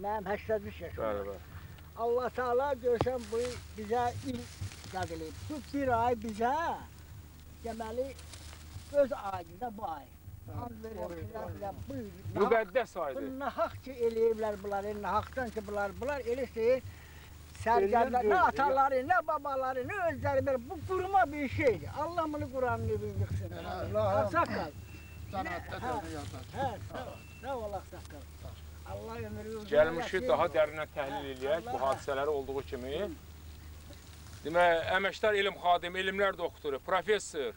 Mənim 83 yaşım Bəli, var. bəli. Allah Teala görsən bu bizə il qad eləyib. Bu bir ay bizə deməli öz aydır da bu ay. And verirəm sizə buyur. Müqəddəs aydır. Bu nahaq ki eləyiblər bunları, nahaqdan ki bunlar elə şey sərgərlər, nə ataları, nə babaları, nə özləri belə bu qurma bir şeydir. Allah bunu Quranın evini yıxsın. Saqqal. Cənnətdə dönü yazar. Hə, sağ ol saqqal. Allah ömrü uzun Gəlmişik daha dərindən təhlil eləyək bu hadisələri olduğu kimi. Demək, əməkdar elm xadimi, elmlər doktoru, professor,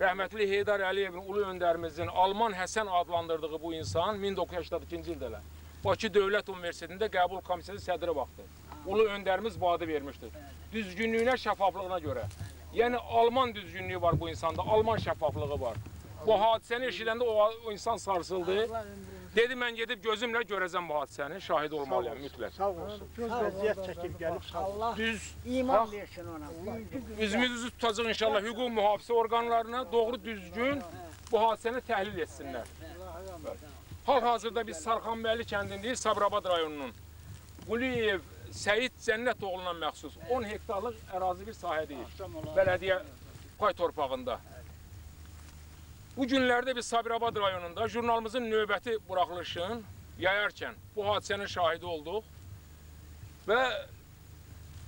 rəhmətli Heydar Əliyevin ulu öndərimizin Alman Həsən adlandırdığı bu insan 1982-ci ildə Bakı Dövlət Universitetində qəbul komissiyası sədri vaxtı. Ulu öndərimiz bu adı vermişdir. Düzgünlüyünə, şəffaflığına görə. Yəni Alman düzgünlüyü var bu insanda, Alman şəffaflığı var. Bu hadisəni eşidəndə o insan sarsıldı. Dedi, mən gedib gözümlə görəcəm bu hadisəni, şahid olmalıyam mütləq. Sağ olsun. Göz vəziyyət çəkib gəlib sağ olsun. Allah Düz, iman versin ona. üzümüzü tutacaq inşallah hüquq mühafizə orqanlarına doğru düzgün bu hadisəni təhlil etsinlər. Hal-hazırda biz Sarxanbəyli kəndindeyiz, Sabirabad rayonunun. Quliyev Səyid Cənnət oğluna məxsus 10 hektarlıq ərazi bir sahədeyiz. Bələdiyyə pay torpağında. Bu günlərdə biz Sabirabad rayonunda jurnalımızın növbəti buraxılışını yayarkən bu hadisənin şahidi olduq və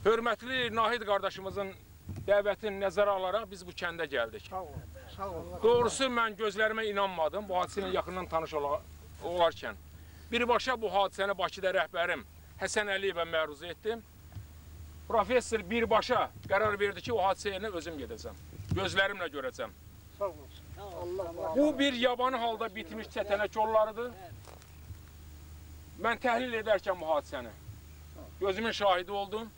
hörmətli Nahid qardaşımızın dəvətini nəzərə alaraq biz bu kəndə gəldik. Sağ olun. Sağ olun. Doğrusu mən gözlərimə inanmadım bu hadisənin yaxından tanış olarkən. Birbaşa bu hadisəni Bakıda rəhbərim Həsən Əliyevə məruz etdim. Professor birbaşa qərar verdi ki, o hadisə yerinə özüm gedəcəm. Gözlərimlə görəcəm. Sağ olsun. Bu bir yabanı halda bitmiş çətənə kollarıdır. Mən təhlil edərkən bu hadisəni gözümün şahidi oldum.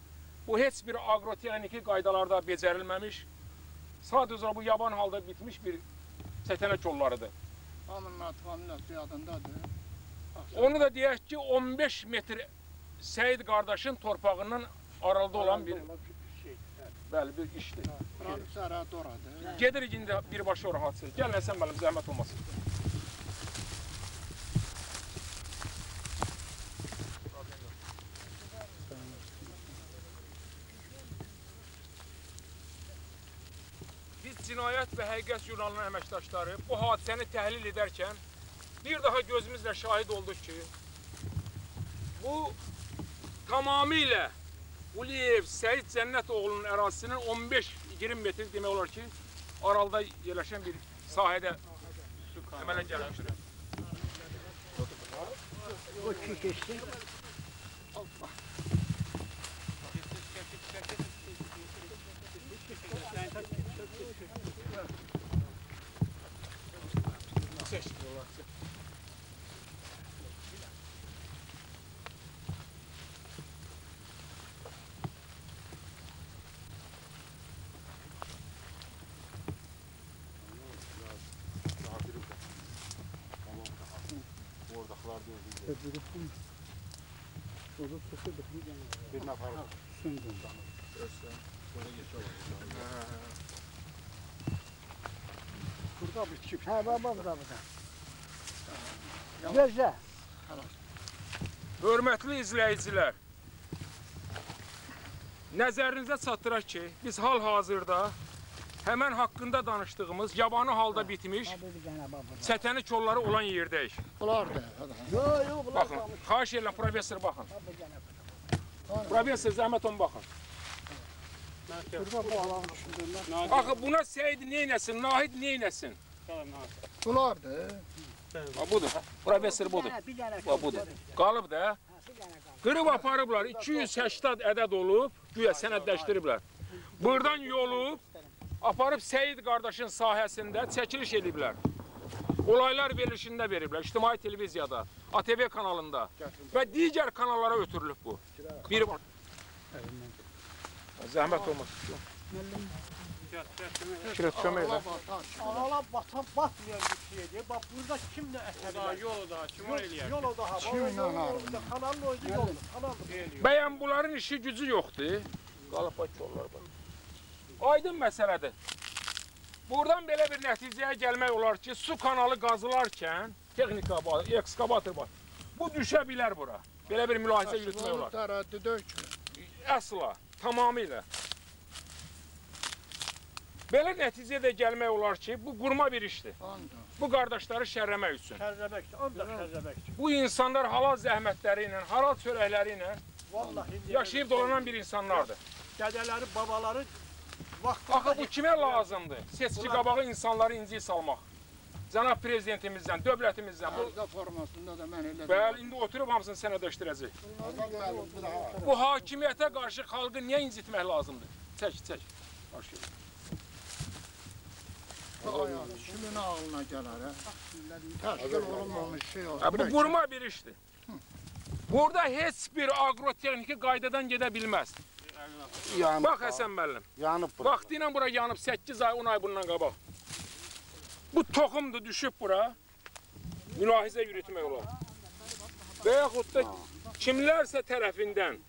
Bu heç bir agrotexniki qaydalarda becərilməmiş, sadəcə bu yaban halda bitmiş bir çətənə kollarıdır. Hamının yadındadır. Onu da deyək ki, 15 metr Səyid qardaşın torpağından aralıda olan bir bəli, bir işdir. Buranın sərhədi oradır. Gedirik indi birbaşa ora hadisəyə. Gəl Həsən müəllim, zəhmət olmasın. Biz Cinayət və Həqiqət jurnalının əməkdaşları bu hadisəni təhlil edərkən bir daha gözümüzlə şahid olduq ki, bu tamamilə Quliyev Səyid Cənnət oğlunun ərazisinin 15-20 metr demək olar ki, aralıda yerləşən bir sahədə əmələ gəlmişdir. O ki keçdi. Bir nəfər sündün. Burada bir çift. Hə, baba burada. Gözlə. Hörmətli izləyicilər, nəzərinizə çatdıraq ki, biz hal-hazırda həmən haqqında danışdığımız yabanı halda bitmiş çətəni kolları olan yerdəyik. Bunlardır. Yox, Baxın, xahiş edirəm, professor baxın. Professor, zəhmət olun, baxın. Burada bu alanı düşündürlər. Axı, buna Səyid neynəsin, Nahid neynəsin? Bunlardır. Budur, professor budur. Budur. Qalıb da, qırıb aparıblar, 280 ədəd olub, güya sənədləşdiriblər. Buradan yolub, aparıb Səyid qardaşın sahəsində çəkiliş ediblər. Olaylar verilişində veriblər, İctimai televiziyada, ATV kanalında və digər kanallara ötürülüb bu. Bir var. Zəhmət olmasın. Şirət kömək elə. Analar batmayan bir şeydir. Bax, burada kim nə əsəri? Yolu da, kim var eləyər? Yolu da, kanalın özü yoldur. Bəyən bunların işi gücü yoxdur. Qalıb bax yollar var. Aydın məsələdir. Buradan belə bir nəticəyə gəlmək olar ki, su kanalı qazılarkən, texnika var, ekskavator var. Bu düşə bilər bura. Belə bir mülahizə yürütmək olar. Tərəddüd deyil ki. Əsla, tamamilə. Belə nəticədə gəlmək olar ki, bu qurma bir işdir. Bu qardaşları şərləmək üçün. Şərləməkdir, ancaq şərləməkdir. Bu insanlar halal zəhmətləri ilə, halal çörəkləri ilə Vallahi yaşayıb dolanan bir insanlardır. dədələri, babaları vaxtında Axı bu kimə lazımdır? Seçki qabağı insanları inciyə salmaq. Cənab prezidentimizdən, dövlətimizdən. Arda formasında da mən elə Bəli, indi oturub hamısını sənədləşdirəcək. Bu hakimiyyətə qarşı xalqı niyə incitmək lazımdır? Çək. Başlayalım. Kimin ağlına gələr, hə? Təşkil olunmamış şey olur. Bu qurma bir işdir. Burada heç bir agrotexniki qaydadan gedə bilməz. Bax Həsən müəllim, vaxtı ilə bura yanıb 8 ay, 10 ay bundan qabaq. Bu toxumdur, düşüb bura, mülahizə yürütmək olar. Və yaxud da kimlərsə tərəfindən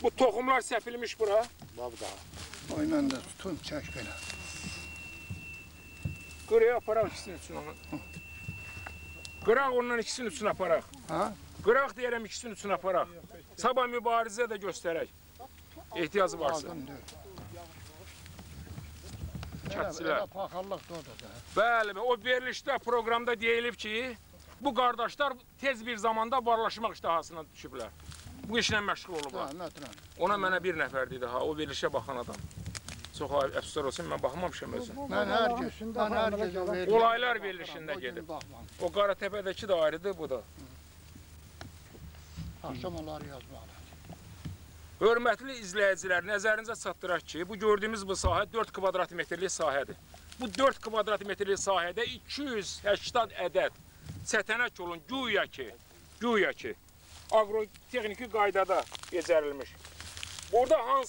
bu toxumlar səpilmiş bura. Oyla da tutun, çək belə. Qıraya aparaq ikisinin üçün onu. Qıraq ondan ikisinin üçün aparaq. Qıraq deyərəm ikisinin üçün aparaq. Sabah mübarizə də göstərək. Ehtiyacı varsa. Kətsilər. Elə paxallıq da odur da. Bəli, o verilişdə, proqramda deyilib ki, bu qardaşlar tez bir zamanda varlaşmaq iştahasına düşüblər. Bu işlə məşğul olublar. Ona mənə bir nəfər dedi, o verilişə baxan adam. Çox əfsuslar olsun, mən baxmamışam özüm. Mən hər gecə verirəm. Olaylar verilişində gedib. O Qaratəpədəki də ayrıdır, bu da. Axşam onları yazmalı. Hörmətli izləyicilər, nəzərinizə çatdıraq ki, bu gördüyümüz bu sahə 4 kvadrat metrlik sahədir. Bu 4 kvadrat metrlik sahədə 280 ədəd çətənək olun, güya ki, agrotexniki qaydada becərilmiş. Burada hansı